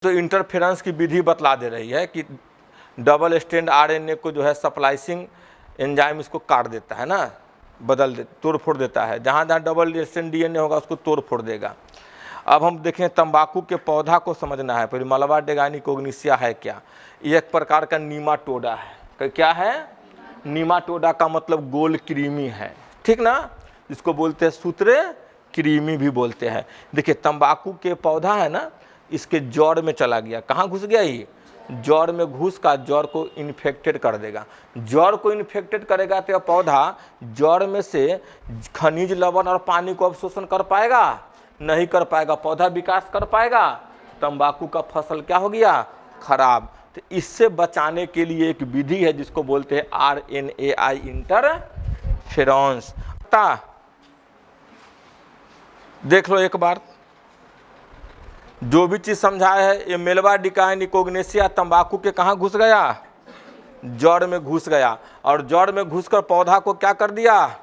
तो इंटरफेरेंस की विधि बतला दे रही है कि डबल स्ट्रैंड आरएनए को जो है स्प्लाइसिंग एंजाइम इसको काट देता है ना, बदल दे, तोड़ फोड़ देता है। जहाँ जहाँ डबल स्ट्रैंड डीएनए होगा उसको तोड़ फोड़ देगा। अब हम देखें तंबाकू के पौधा को समझना है। फिर मलबा डेगानी कोग्निसिया है क्या? ये एक प्रकार का नीमाटोडा है। क्या है? नीमाटोडा का मतलब गोल कृमि है, ठीक ना, इसको बोलते हैं सूत्र कृमि भी बोलते हैं। देखिए तंबाकू के पौधा है ना, इसके जड़ में चला गया। कहाँ घुस गया? ये जड़ में घुस का जड़ को इन्फेक्टेड कर देगा। जड़ को इन्फेक्टेड करेगा तो यह पौधा जड़ में से खनिज लवण और पानी को अवशोषण कर पाएगा? नहीं कर पाएगा। पौधा विकास कर पाएगा? तंबाकू का फसल क्या हो गया? खराब। तो इससे बचाने के लिए एक विधि है जिसको बोलते हैं RNAi इंटरफेरेंस। देख लो एक बार, जो भी चीज समझाया है, ये मेलबा डिकाइन कोग्नेसिया तंबाकू के कहाँ घुस गया? जड़ में घुस गया। और जड़ में घुसकर पौधा को क्या कर दिया?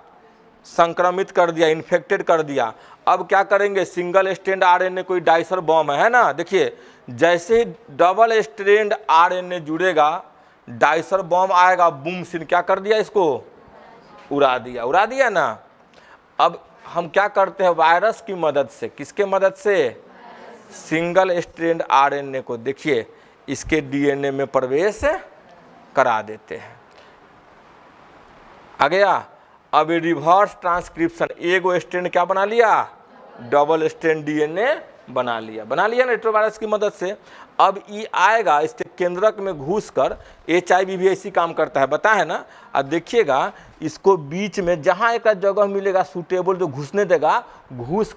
संक्रमित कर दिया, इन्फेक्टेड कर दिया। अब क्या करेंगे? सिंगल स्ट्रैंड आरएनए कोई डाइसर बॉम्ब है ना, देखिए जैसे ही डबल स्ट्रैंड आरएनए जुड़ेगा डाइसर बॉम्ब आएगा, बूम सिन क्या कर दिया? इसको उड़ा दिया। उड़ा दिया ना। अब हम क्या करते हैं? वायरस की मदद से, किसके मदद से? सिंगल स्ट्रैंड आरएनए को देखिए इसके डीएनए में प्रवेश करा देते हैं। आ गया। अब रिवर्स ट्रांसक्रिप्शन, एगो स्ट्रैंड क्या बना लिया? डबल स्ट्रैंड डीएनए बना लिया ना रेट्रोवायरस की मदद से। अब ये आएगा इसके केंद्रक में घुसकर, HIV भी ऐसी काम करता है, बता है ना। अब देखिएगा इसको बीच में जहाँ एक जगह मिलेगा सूटेबल जो घुसने देगा, घुस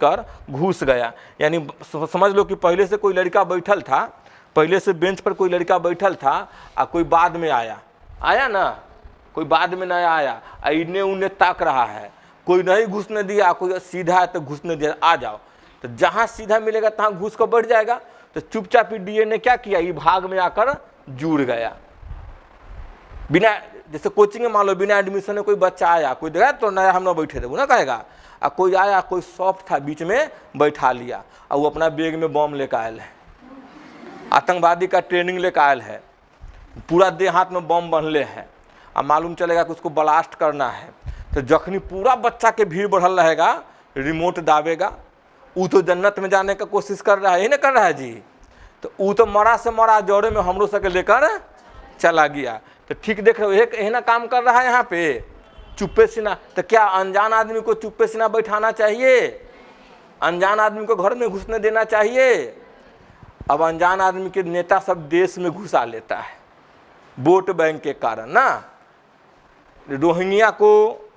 गया। यानी समझ लो कि पहले से कोई लड़का बैठल था, पहले से बेंच पर कोई लड़का बैठल था और कोई बाद में आया ना, कोई बाद में नया आया, इन्हें उन्हें ताक रहा है, कोई नहीं घुसने दिया, कोई सीधा है तो घुसने दिया, आ जाओ। तो जहाँ सीधा मिलेगा तहाँ घुस कर बैठ जाएगा। तो चुपचाप डीएनए क्या किया? ये भाग में आकर जुड़ गया। बिना, जैसे कोचिंग में मान लो बिना एडमिशन में कोई बच्चा आया, कोई देखा तो नया हम ना बैठे थे वो ना कहेगा। और कोई आया, कोई सॉफ्ट था बीच में बैठा लिया और वो अपना बैग में बम लेकर आयल है, आतंकवादी का ट्रेनिंग लेकर आयल है, पूरा देह हाथ में बम बंधले है, और मालूम चलेगा कि उसको ब्लास्ट करना है। तो जखनी पूरा बच्चा के भीड़ बढ़ल रहेगा, रिमोट दाबेगा, वो तो जन्नत में जाने का कोशिश कर रहा है, यही ना कर रहा है जी। तो वो तो मरा से मरा जोड़े में हमरो सके लेकर चला गया। तो ठीक देख रहे हो, एक यही ना काम कर रहा है यहाँ पे, चुप्पे सीना। तो क्या अनजान आदमी को चुप्पे सीना बैठाना चाहिए? अनजान आदमी को घर में घुसने देना चाहिए? अब अनजान आदमी के नेता सब देश में घुसा लेता है वोट बैंक के कारण ना। रोहिंग्या को,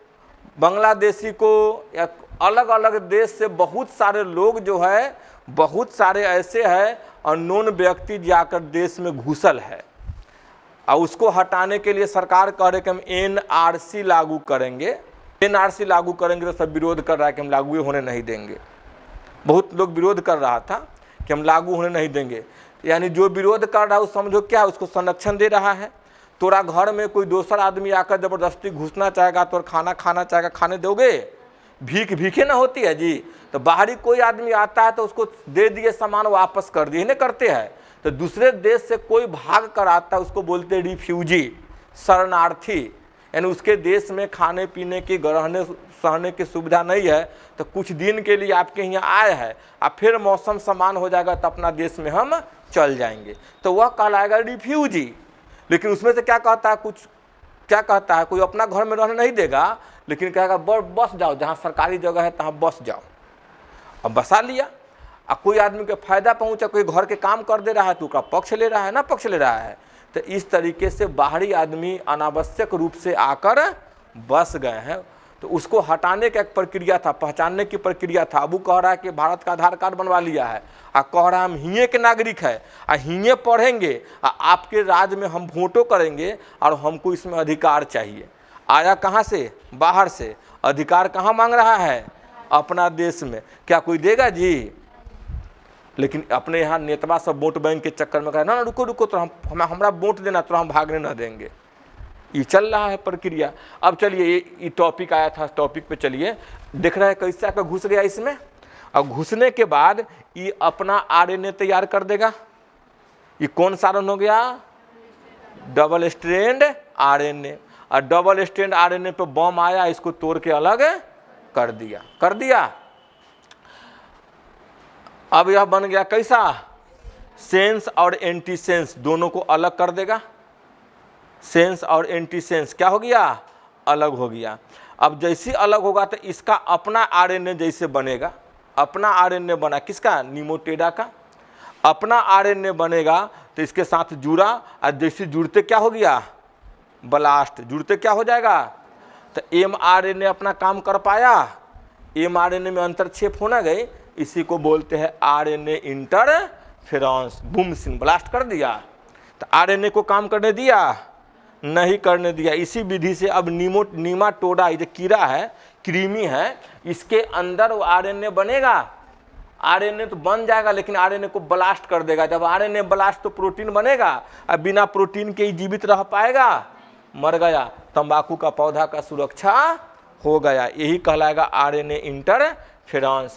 बांग्लादेशी को, या अलग अलग देश से बहुत सारे लोग जो है, बहुत सारे ऐसे हैं अननोन व्यक्ति जाकर देश में घुसल है। और उसको हटाने के लिए सरकार कह रहे कि हम NRC लागू करेंगे। NRC लागू करेंगे तो सब विरोध कर रहा है कि हम लागू होने नहीं देंगे। बहुत लोग विरोध कर रहा था कि हम लागू होने नहीं देंगे। यानी जो विरोध कर रहा है वो समझो क्या, उसको संरक्षण दे रहा है। तोरा घर में कोई दूसरा आदमी आकर ज़बरदस्ती घुसना चाहेगा तो खाना खाना चाहेगा, खाने दोगे? भीखे ना होती है जी। तो बाहरी कोई आदमी आता है तो उसको दे दिए सामान, वापस कर दिए, नहीं करते हैं। तो दूसरे देश से कोई भाग कर आता है उसको बोलते हैं रिफ्यूजी, शरणार्थी। यानी उसके देश में खाने पीने की, रहने सहने की सुविधा नहीं है, तो कुछ दिन के लिए आपके यहाँ आए हैं, अब फिर मौसम समान हो जाएगा तो अपना देश में हम चल जाएंगे, तो वह कहलाएगा रिफ्यूजी। लेकिन उसमें से क्या कहता है, कुछ क्या कहता है, कोई अपना घर में रहने नहीं देगा, लेकिन कहेगा बस जाओ, जहाँ सरकारी जगह है तहाँ बस जाओ। अब बसा लिया। अब कोई आदमी के फायदा पहुंचा, कोई घर के काम कर दे रहा है तो उसका पक्ष ले रहा है ना, पक्ष ले रहा है। तो इस तरीके से बाहरी आदमी अनावश्यक रूप से आकर बस गए हैं। तो उसको हटाने का एक प्रक्रिया था, पहचानने की प्रक्रिया था। अब वो कह रहा है कि भारत का आधार कार्ड बनवा लिया है, और कह रहा है हम हिये के नागरिक है, और हिये पढ़ेंगे, और आपके राज्य में हम वोटों करेंगे, और हमको इसमें अधिकार चाहिए। आया कहाँ से? बाहर से। अधिकार कहाँ मांग रहा है? अपना देश में। क्या कोई देगा जी? लेकिन अपने यहाँ नेतवा सब वोट बैंक के चक्कर में कहे ना रुको तो हमरा वोट देना तो हम भागने न देंगे। ये चल रहा है प्रक्रिया। अब चलिए ये टॉपिक आया था, टॉपिक पे चलिए, देख रहे हैं कैसे आकर घुस गया इसमें। अब घुसने के बाद ये अपना RNA तैयार कर देगा, ये कौन सा RNA हो गया? Double strand RNA। और डबल स्ट्रैंड RNA पे बम आया, इसको तोड़ के अलग कर दिया। अब यह बन गया कैसा? सेंस और एंटीसेंस दोनों को अलग कर देगा। सेंस और एंटीसेंस क्या हो गया? अलग हो गया। अब जैसे अलग होगा तो इसका अपना RNA जैसे बनेगा। अपना RNA बना किसका? निमोटेडा का। अपना RNA बनेगा तो इसके साथ जुड़ा, और जैसे जुड़ते क्या हो गया? ब्लास्ट। जुड़ते क्या हो जाएगा? तो mRNA अपना काम कर पाया। mRNA में अंतरक्षेप होना गई, इसी को बोलते हैं RNA interference. Boom Singh blast कर दिया, तो RNA को काम करने दिया? नहीं करने दिया। इसी विधि से अब नीमाटोडा, ये जो कीड़ा है, कृमि है, इसके अंदर वो RNA बनेगा। RNA तो बन जाएगा, लेकिन RNA को ब्लास्ट कर देगा। जब RNA ब्लास्ट तो प्रोटीन बनेगा, अब बिना प्रोटीन के ही जीवित रह पाएगा? मर गया। तंबाकू का पौधा का सुरक्षा हो गया। यही कहलाएगा RNA इंटरफेरेंस।